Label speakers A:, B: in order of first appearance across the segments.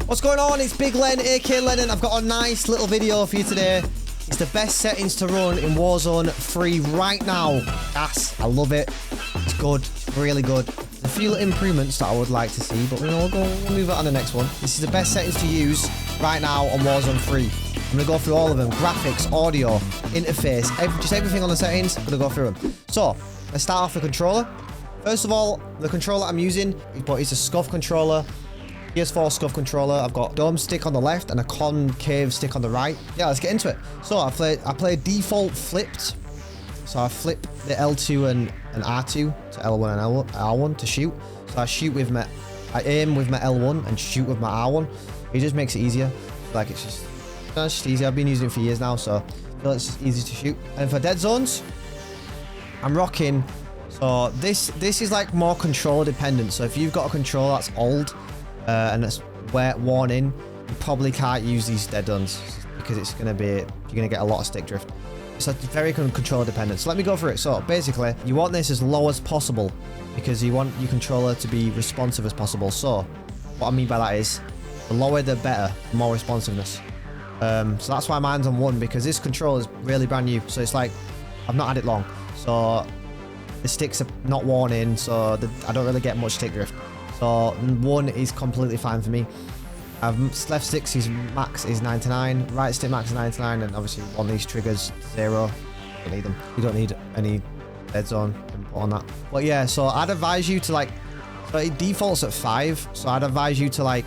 A: What's going on? It's Big Len, aka Lenun. I've got a nice little video for you today. It's the best settings to run in Warzone 3 right now. Yes, I love it. It's good. It's really good. There's a few little improvements that I would like to see, but we'll move it on the next one. This is the best settings to use right now on Warzone 3. I'm going to go through all of them. Graphics, audio, interface, just everything on the settings. I'm going to go through them. So, let's start off with the controller. First of all, the controller I'm using is a scuff controller. PS4 scuff controller. I've got a dome stick on the left and a concave stick on the right. Yeah, let's get into it. So I play default flipped. So I flip the L2 and R2 to L1 and R1 to shoot. So I aim with my L1 and shoot with my R1. It just makes it easier. Like it's just easy. I've been using it for years now, so I feel it's just easy to shoot. And for dead zones, I'm rocking. So this is like more controller dependent. So if you've got a controller that's old and it's worn in, you probably can't use these dead zones because you're gonna get a lot of stick drift. So it's very controller dependent. So let me go through it. So basically, you want this as low as possible because you want your controller to be responsive as possible. So what I mean by that is the lower the better, the more responsiveness. So that's why mine's on 1 because this controller is really brand new. So it's like I've not had it long. So the sticks are not worn in, so I don't really get much stick drift. So 1 is completely fine for me. Left stick max is 99, right stick max is 99, and obviously on these triggers 0. Don't need them. You don't need any dead zone input on that. But yeah, so I'd advise you to so it defaults at 5. So I'd advise you to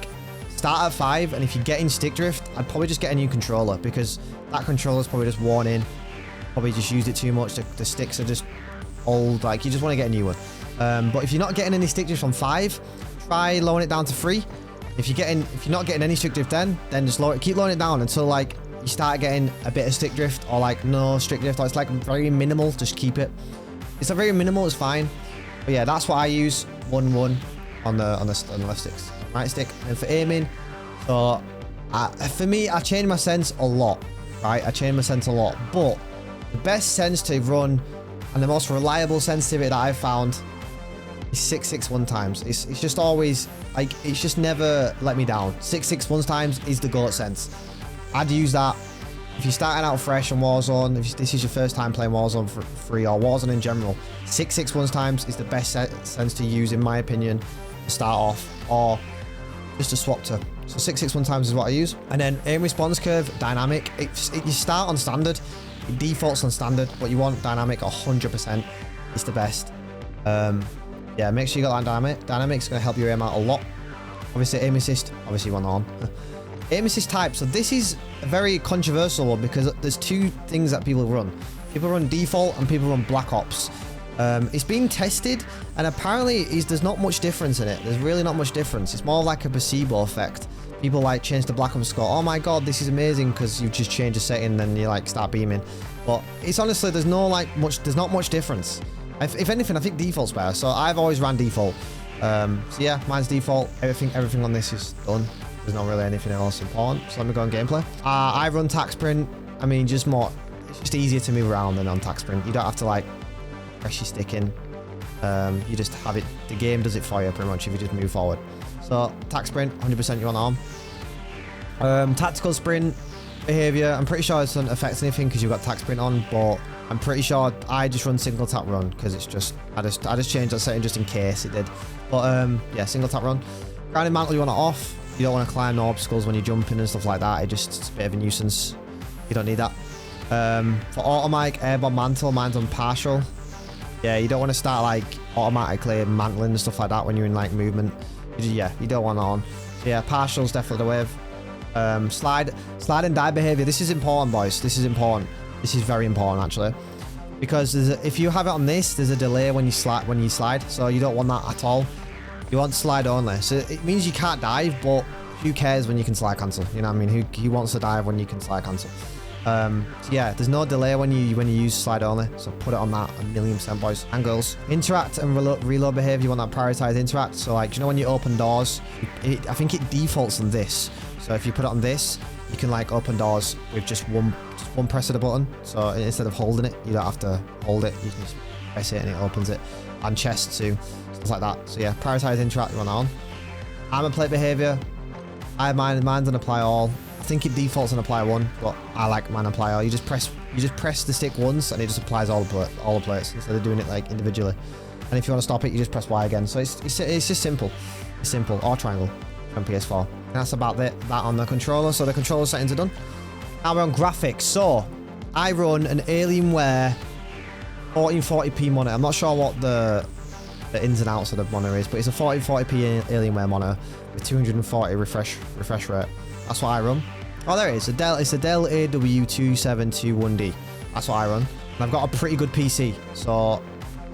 A: start at 5, and if you're getting stick drift, I'd probably just get a new controller because that controller's probably just worn in. Probably just used it too much. The sticks are just old. You just want to get a new one. But if you're not getting any stick drift on 5, try lowering it down to 3. If you're not getting any stick drift, then just keep lowering it down until you start getting a bit of stick drift or no stick drift, or it's very minimal. Just keep it. It's a very minimal. It's fine. But yeah, that's what I use. 1-1 on the left sticks, right stick, and for aiming. So for me, I change my sense a lot. Right, I change my sense a lot. But the best sense to run and the most reliable sensitivity that I've found is 661 times. It's just always it's just never let me down. 661 times is the GOAT sense. I'd use that if you're starting out fresh on Warzone. If this is your first time playing Warzone for free or Warzone in general, 661 times is the best sense to use in my opinion to start off, or just to swap to. So 661 times is what I use. And then aim response curve dynamic. You start on standard. It defaults on standard, but you want dynamic 100%. It's the best. Yeah, make sure you got that dynamic. Dynamic's going to help your aim out a lot. Obviously, aim assist. Obviously, you want on. Aim assist type. So this is a very controversial one because there's 2 things that people run. People run default and people run black ops. It's been tested, and apparently there's not much difference in it. There's really not much difference. It's more like a placebo effect. People change the black ops score. Oh my god, this is amazing because you've just changed a setting, then you start beaming. But it's honestly there's not much difference. If anything, I think default's better. So I've always ran default. So yeah, mine's default. Everything on this is done. There's not really anything else important. So let me go on gameplay. I run tac sprint. I mean, it's just easier to move around than on tac sprint. You don't have to press your stick in. You just have it. The game does it for you pretty much if you just move forward. So tac sprint, 100% you're on arm. Tactical sprint behavior. I'm pretty sure it doesn't affect anything because you've got tac sprint on, but I'm pretty sure I just run single tap run because it's just I just changed that setting just in case it did. But yeah, single tap run. Grounding mantle, you want it off. You don't want to climb no obstacles when you're jumping and stuff like that. It's a bit of a nuisance. You don't need that. For auto mic, airborne mantle, mine's on partial. Yeah, you don't want to start automatically mantling and stuff like that when you're in movement. You don't want that on. So yeah, partial's definitely the wave. Slide and die behavior. This is important, boys. This is important. This is very important actually, because if you have it on this, there's a delay when you slide. So you don't want that at all. You want slide only. So it means you can't dive, but who cares when you can slide cancel? You know what I mean? Who wants to dive when you can slide cancel? So yeah, there's no delay when you use slide only. So put it on that 1,000,000%, boys. Angles, interact and reload behavior. You want that prioritize interact. So do you know when you open doors? I think it defaults on this. So if you put it on this, you can open doors with just one press of the button. So instead of holding it, you don't have to hold it. You can just press it and it opens it. And chest too, stuff like that. So yeah, prioritize interact, run on. Armor plate behavior. I have mine's on apply all. I think it defaults on apply one, but I like mine apply all. You just press the stick once and it just applies all the plates instead of doing it like individually. And if you want to stop it, you just press Y again. So it's just simple. It's simple. Or triangle on PS4. And that's about that on the controller. So the controller settings are done. Now we're on graphics. So I run an Alienware 1440p monitor. I'm not sure what the ins and outs of the monitor is, but it's a 1440p Alienware monitor with 240 refresh rate. That's what I run. Oh, there it is. It's a Dell AW2721D. That's what I run. And I've got a pretty good PC. So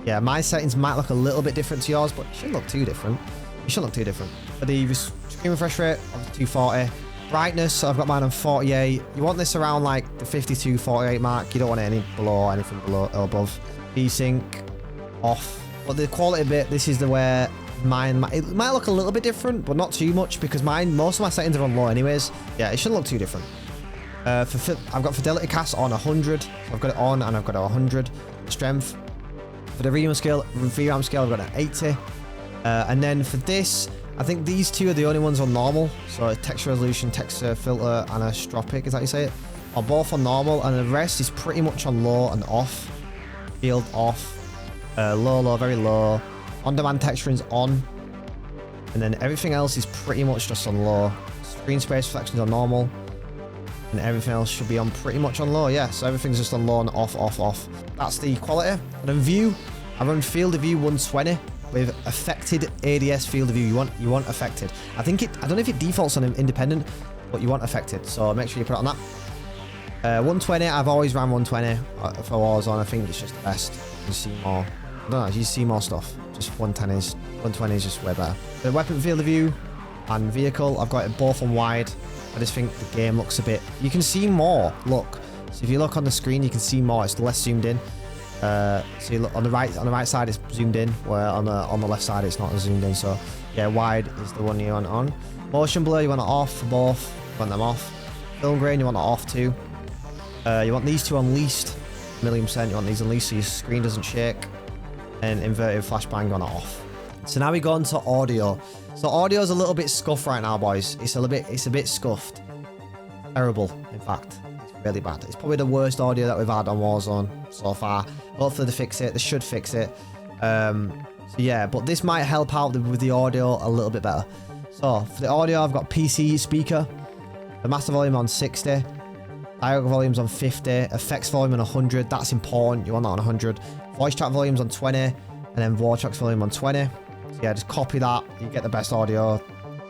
A: yeah, my settings might look a little bit different to yours, but it shouldn't look too different. It shouldn't look too different. For the screen refresh rate, obviously 240. Brightness, so I've got mine on 48. You want this around like the 52, 48 mark. You don't want anything below or above. VSync off. But the quality bit, this is the where mine, it might look a little bit different, but not too much because most of my settings are on low anyways. Yeah, it shouldn't look too different. I've got Fidelity Cast on 100. So I've got it on and I've got it 100. Strength. For the VRAM scale, I've got it 80. And then for this, I think these two are the only ones on normal. So texture resolution, texture filter, and a stropic, is that how you say it? Are both on normal, and the rest is pretty much on low and off. Field off. Low, very low. On-demand texturing's on. And then everything else is pretty much just on low. Screen space reflections are normal. And everything else should be on pretty much on low, yeah. So everything's just on low and off, off, off. That's the quality. And then view, I run field of view 120 with affected ADS field of view. You want affected. I don't know if it defaults on independent, but you want affected. So make sure you put it on that. 120, I've always ran 120 for Warzone. I think it's just the best. You see more. I don't know, you see more stuff. Just 120 is just way better. The weapon field of view and vehicle, I've got it both on wide. I just think the game looks a bit, you can see more, look. So if you look on the screen, you can see more, it's less zoomed in. So you look on the right side it's zoomed in, where on the left side it's not zoomed in. So yeah, wide is the one you want on. Motion blur, you want it off for both. You want them off. Film grain, you want it off too. You want these two on least, 1,000,000%. You want these on least so your screen doesn't shake. And inverted flashbang, you want it off. So now we go on to audio. So audio is a little bit scuffed right now, boys. It's a bit scuffed. Terrible, in fact. It's really bad. It's probably the worst audio that we've had on Warzone so far. Hopefully they fix it. They should fix it. So yeah, but this might help out with the audio a little bit better. So for the audio, I've got PC speaker. The master volume on 60. Dialogue volume's on 50. Effects volume on 100. That's important. You want that on 100. Voice chat volume's on 20. And then Vortex volume on 20. So yeah, just copy that. You get the best audio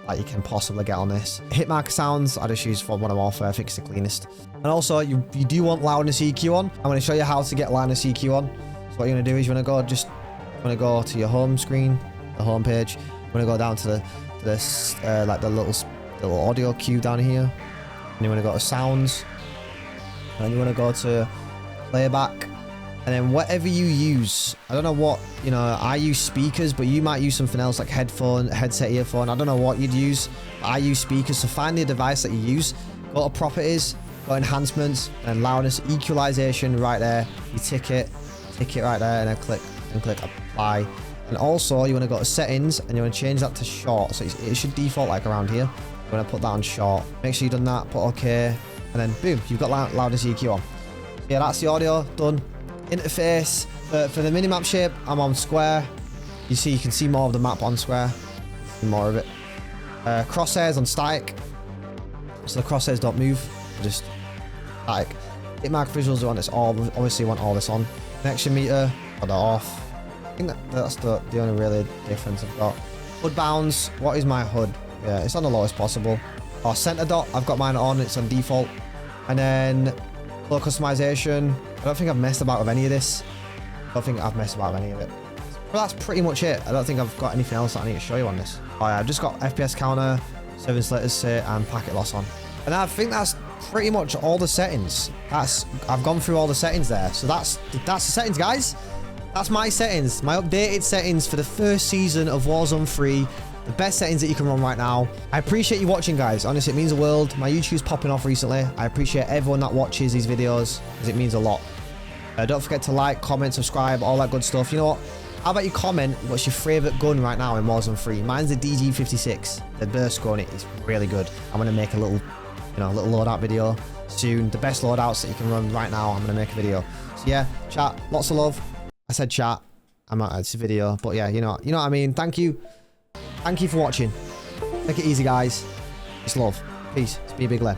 A: that you can possibly get on this. Hitmarker sounds, I just use for Modern Warfare. I think it's the cleanest. And also, you do want loudness EQ on. I'm going to show you how to get loudness EQ on. So what you're going to do is you want to go to your home screen, the home page. You want to go down to the little audio cue down here. And you want to go to sounds. And you want to go to playback. And then whatever you use, I don't know what, I use speakers, but you might use something else like headset, earphone. I don't know what you'd use. I use speakers. So find the device that you use. Go to properties, go to enhancements, and loudness, equalization right there. You tick it right there, and then click apply. And also you want to go to settings, and you want to change that to short. So it should default like around here. You want to put that on short. Make sure you've done that, put OK, and then boom, you've got loudness EQ on. So yeah, that's the audio done. Interface for the minimap shape, I'm on square. You can see more of the map on square, more of it. Crosshairs on static, so the crosshairs don't move, they're just static. Hitmarker visuals on this all, obviously you want all this on. Connection meter, got that off. I think that's the only really difference I've got. Hood bounds, what is my hood? Yeah, it's on the lowest possible. Or center dot, I've got mine on, it's on default. And then color customization, I don't think I've messed about with any of this. But that's pretty much it. I don't think I've got anything else that I need to show you on this. Oh yeah, I've just got FPS counter, service latency, and packet loss on. And I think that's pretty much all the settings. I've gone through all the settings there. So that's the settings, guys. That's my settings, my updated settings for the first season of Warzone 3. The best settings that you can run right now. I appreciate you watching, guys. Honestly, it means the world. My YouTube's popping off recently. I appreciate everyone that watches these videos because it means a lot. Don't forget to like, comment, subscribe, all that good stuff. You know what? How about you comment what's your favourite gun right now in Warzone 3? Mine's the DG56. The burst gun is really good. I'm going to make a little, you know, little loadout video soon. The best loadouts that you can run right now, I'm going to make a video. So yeah, chat, lots of love. I said chat. I'm not, it's a video, but yeah, you know what I mean. Thank you. Thank you for watching. Take it easy, guys. It's love. Peace. It's be a big lad.